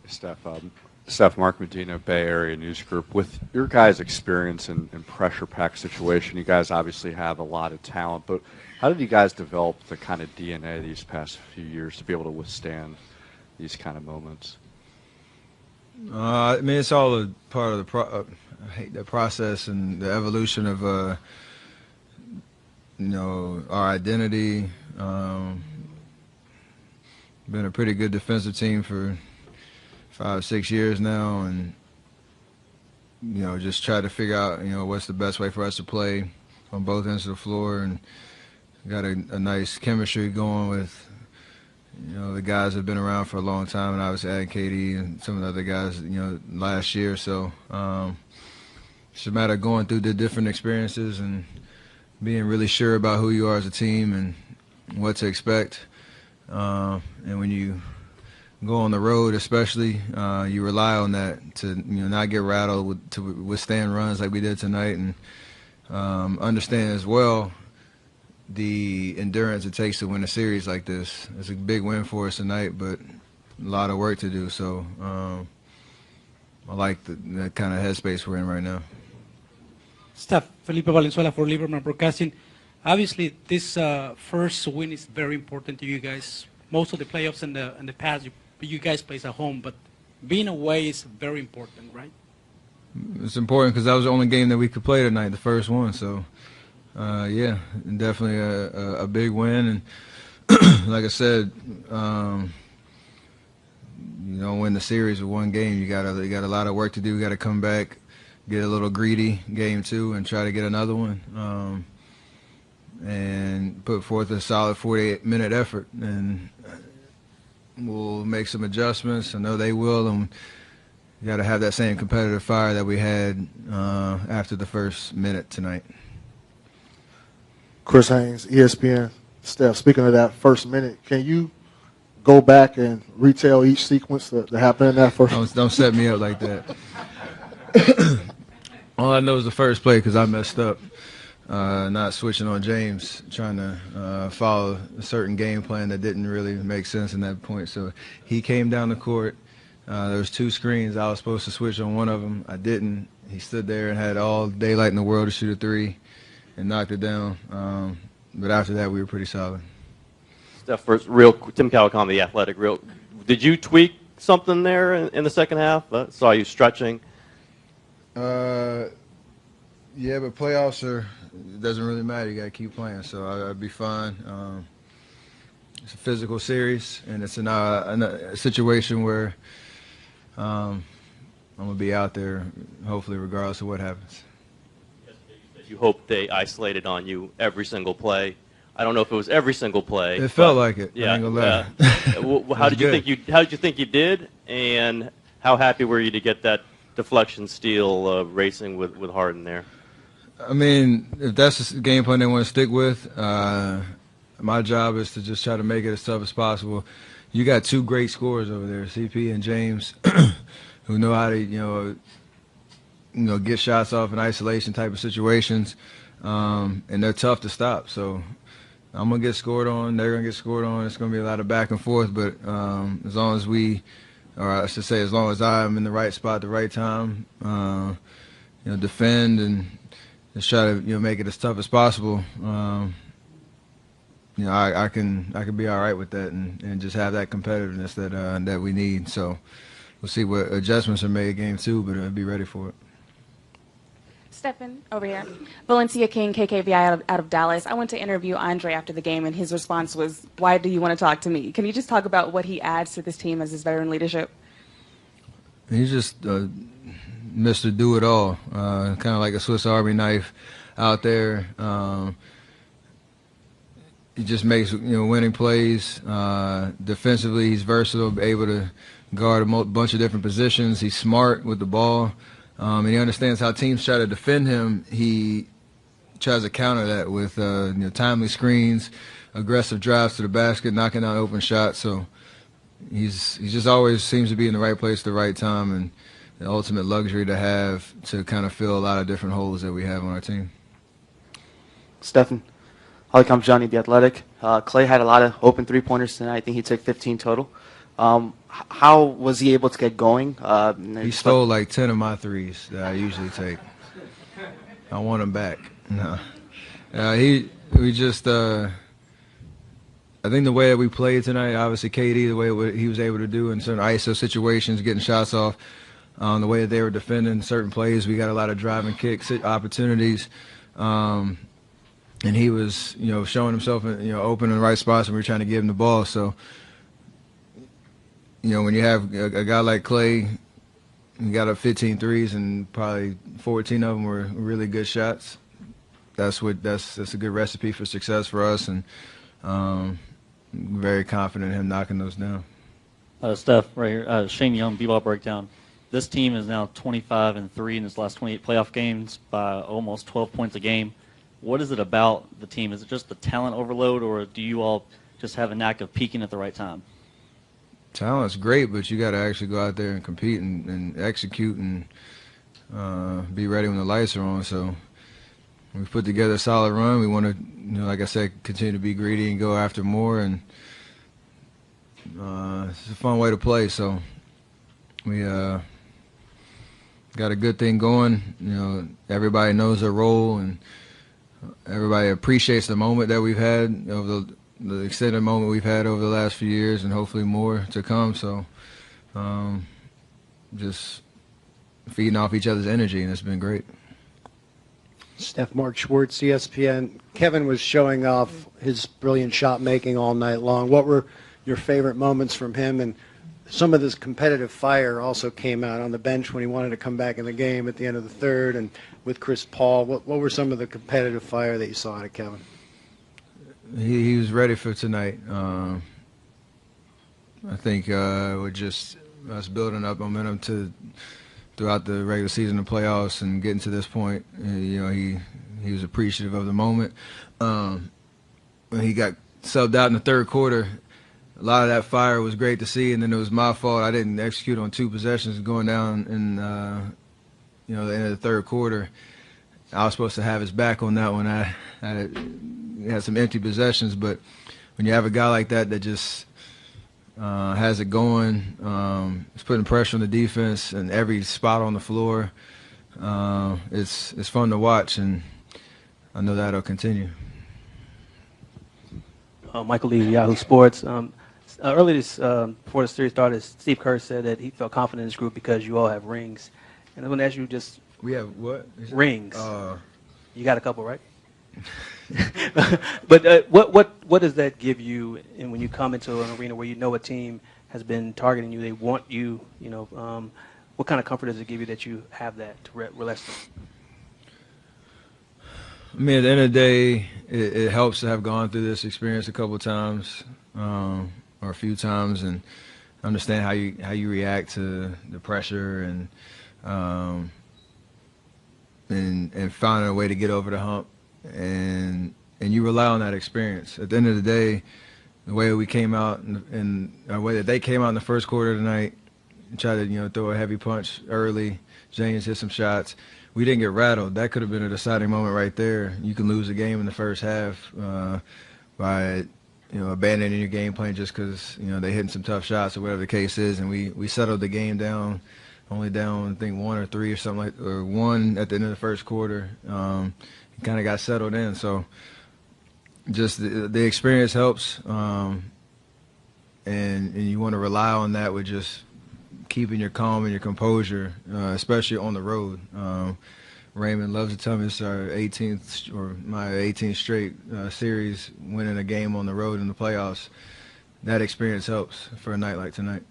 Steph. Steph, Mark Medina, Bay Area News Group. With your guys' experience in pressure-packed situation, you guys obviously have a lot of talent, but how did you guys develop the kind of DNA these past few years to be able to withstand these kind of moments? I mean, it's all a part of the process and the evolution of, our identity. Been a pretty good defensive team for 5-6 years now, and just try to figure out what's the best way for us to play on both ends of the floor, and got a nice chemistry going with the guys that have been around for a long time, and obviously adding KD and some of the other guys last year. So it's a matter of going through the different experiences and being really sure about who you are as a team and what to expect. And when you go on the road, especially, you rely on that to not get rattled, to withstand runs like we did tonight, and understand as well the endurance it takes to win a series like this. It's a big win for us tonight, but a lot of work to do. So I like the kind of headspace we're in right now. Steph, Felipe Valenzuela for Lieberman Broadcasting. Obviously, this first win is very important to you guys. Most of the playoffs in the past, you guys play at home, but being away is very important, right? It's important because that was the only game that we could play tonight, the first one. So, yeah, definitely a big win. And like I said, you don't win the series with one game. You got a lot of work to do. You got to come back, get a little greedy game two, and try to get another one. And put forth a solid 48-minute effort, and we'll make some adjustments. I know they will, and you got to have that same competitive fire that we had after the first minute tonight. Chris Haynes, ESPN. Steph, speaking of that first minute, can you go back and retell each sequence that happened in that first? Don't set me up like that. All I know is the first play because I messed up. Not switching on James, trying to follow a certain game plan that didn't really make sense in that point. So he came down the court. There was two screens. I was supposed to switch on one of them. I didn't. He stood there and had all daylight in the world to shoot a three and knocked it down. But after that, we were pretty solid. Steph, first, Tim Cowicon, The Athletic. Did you tweak something there in the second half? Saw you stretching. Yeah, but playoffs it doesn't really matter. You got to keep playing, so I'd be fine. It's a physical series, and it's in a situation where I'm going to be out there, hopefully, regardless of what happens. You hope they isolated on you every single play. I don't know if it was every single play. It felt like it. Yeah. I ain't gonna lie. How did you think you did, and how happy were you to get that deflection steal racing with Harden there? I mean, if that's the game plan they want to stick with, my job is to just try to make it as tough as possible. You got two great scorers over there, CP and James, who know how to get shots off in isolation type of situations, and they're tough to stop. So I'm gonna get scored on. They're gonna get scored on. It's gonna be a lot of back and forth. But as long as as long as I'm in the right spot at the right time, defend and just try to make it as tough as possible. I can be all right with that and just have that competitiveness that we need. So we'll see what adjustments are made game two, but I'll be ready for it. Stephen, over here. Valencia King, KKVI out of Dallas. I went to interview Andre after the game, and his response was, "Why do you want to talk to me?" Can you just talk about what he adds to this team as his veteran leadership? He's just Mr. Do-It-All, kind of like a Swiss Army knife out there. He just makes winning plays. Defensively, he's versatile, able to guard a bunch of different positions. He's smart with the ball. And he understands how teams try to defend him. He tries to counter that with timely screens, aggressive drives to the basket, knocking out open shots. So he just always seems to be in the right place at the right time, and the ultimate luxury to have to kind of fill a lot of different holes that we have on our team. Stephen, Johnny, The Athletic. Clay had a lot of open three-pointers tonight. I think he took 15 total. How How was he able to get going? He stole like 10 of my threes that I usually take. I want him back. No. We just, I think the way that we played tonight, obviously KD, the way he was able to do in certain ISO situations, getting shots off, the way that they were defending certain plays, we got a lot of driving kicks opportunities. And he was, showing himself, open in the right spots, and we were trying to give him the ball. So, when you have a guy like Clay, he got up 15 threes, and probably 14 of them were really good shots. That's a good recipe for success for us, and very confident in him knocking those down. Steph, right here. Shane Young, B-Ball Breakdown. This team is now 25-3 in its last 28 playoff games by almost 12 points a game. What is it about the team? Is it just the talent overload, or do you all just have a knack of peaking at the right time? Talent's great, but you got to actually go out there and compete and execute and be ready when the lights are on. So we've put together a solid run. We want to, like I said, continue to be greedy and go after more. And it's a fun way to play. So we got a good thing going. Everybody knows their role, and everybody appreciates the moment that we've had over the extended moment we've had over the last few years, and hopefully more to come. So just feeding off each other's energy, and it's been great. Steph, Mark Schwartz, ESPN. Kevin was showing off his brilliant shot making all night long. What were your favorite moments from him? And some of this competitive fire also came out on the bench when he wanted to come back in the game at the end of the third, and with Chris Paul. What were some of the competitive fire that you saw out of Kevin? He was ready for tonight. I think with just us building up momentum throughout the regular season and playoffs and getting to this point, he was appreciative of the moment. When he got subbed out in the third quarter, a lot of that fire was great to see, and then it was my fault. I didn't execute on 2 possessions going down in the end of the third quarter. I was supposed to have his back on that one. I had some empty possessions, but when you have a guy like that just has it going, it's putting pressure on the defense and every spot on the floor, it's fun to watch, and I know that'll continue. Michael Lee, Yahoo Sports. Earlier before the series started, Steve Kerr said that he felt confident in his group because you all have rings. And I'm going to ask you just... We have what? Rings. You got a couple, right? But what does that give you, and when you come into an arena where you know a team has been targeting you, they want you, what kind of comfort does it give you that you have that to rest them? I mean, at the end of the day, it helps to have gone through this experience a couple of times, or a few times, and understand how you react to the pressure and finding a way to get over the hump, and you rely on that experience. At the end of the day, the way we came out and the way that they came out in the first quarter tonight, and tried to throw a heavy punch early. James hit some shots. We didn't get rattled. That could have been a deciding moment right there. You can lose a game in the first half by abandoning your game plan just because they hitting some tough shots or whatever the case is. And we settled the game down, only down I think 1 or 3 or something or 1 at the end of the first quarter. Kind of got settled in. So just the experience helps, and you want to rely on that with just keeping your calm and your composure, especially on the road. Raymond loves to tell me it's our 18th or my 18th straight series winning a game on the road in the playoffs. That experience helps for a night like tonight.